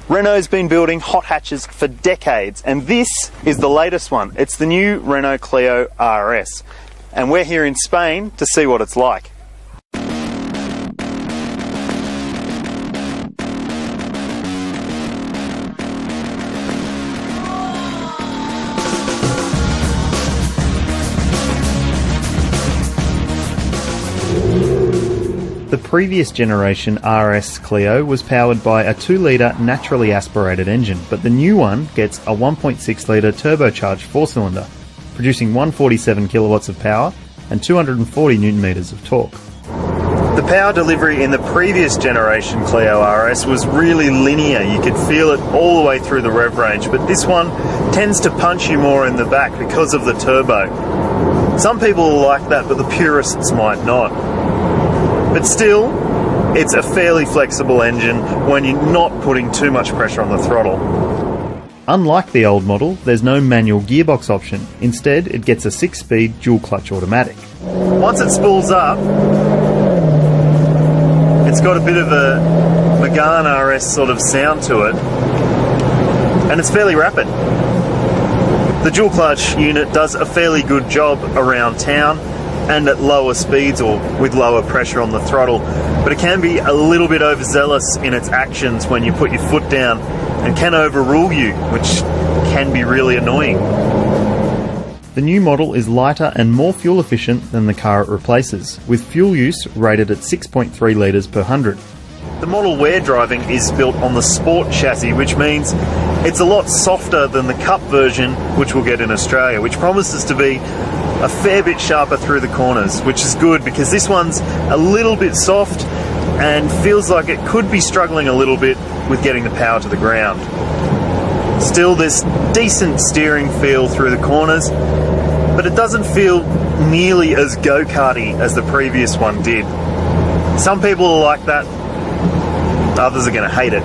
Renault's been building hot hatches for decades, and this is the latest one. It's the new Renault Clio RS, and we're here in Spain to see what it's like. The previous generation RS Clio was powered by a 2-litre naturally aspirated engine, but the new one gets a 1.6-litre turbocharged 4-cylinder, producing 147 kilowatts of power and 240 Nm of torque. The power delivery in the previous generation Clio RS was really linear. You could feel it all the way through the rev range, but this one tends to punch you more in the back because of the turbo. Some people like that, but the purists might not. But still, it's a fairly flexible engine when you're not putting too much pressure on the throttle. Unlike the old model, there's no manual gearbox option. Instead, it gets a 6-speed dual-clutch automatic. Once it spools up, it's got a bit of a Megane RS sort of sound to it, and it's fairly rapid. The dual-clutch unit does a fairly good job around town and at lower speeds or with lower pressure on the throttle, but it can be a little bit overzealous in its actions when you put your foot down and can overrule you, which can be really annoying. The new model is lighter and more fuel efficient than the car it replaces, with fuel use rated at 6.3 litres per 100. The model we're driving is built on the Sport chassis, which means it's a lot softer than the Cup version, which we'll get in Australia, which promises to be a fair bit sharper through the corners, which is good because this one's a little bit soft and feels like it could be struggling a little bit with getting the power to the ground. Still, there's decent steering feel through the corners, but it doesn't feel nearly as go-karty as the previous one did. Some people are like that, others are going to hate it.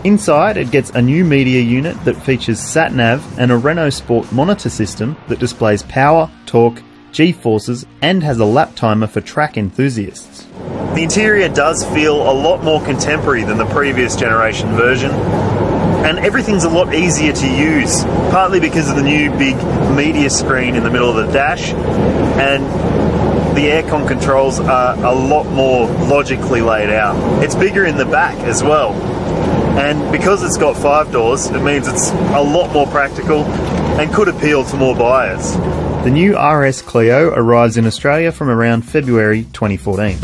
Inside, it gets a new media unit that features sat-nav and a Renault Sport monitor system that displays power, torque, G-forces and has a lap timer for track enthusiasts. The interior does feel a lot more contemporary than the previous generation version, and everything's a lot easier to use, partly because of the new big media screen in the middle of the dash, and the aircon controls are a lot more logically laid out. It's bigger in the back as well. And because it's got 5 doors, it means it's a lot more practical and could appeal to more buyers. The new RS Clio arrives in Australia from around February 2014.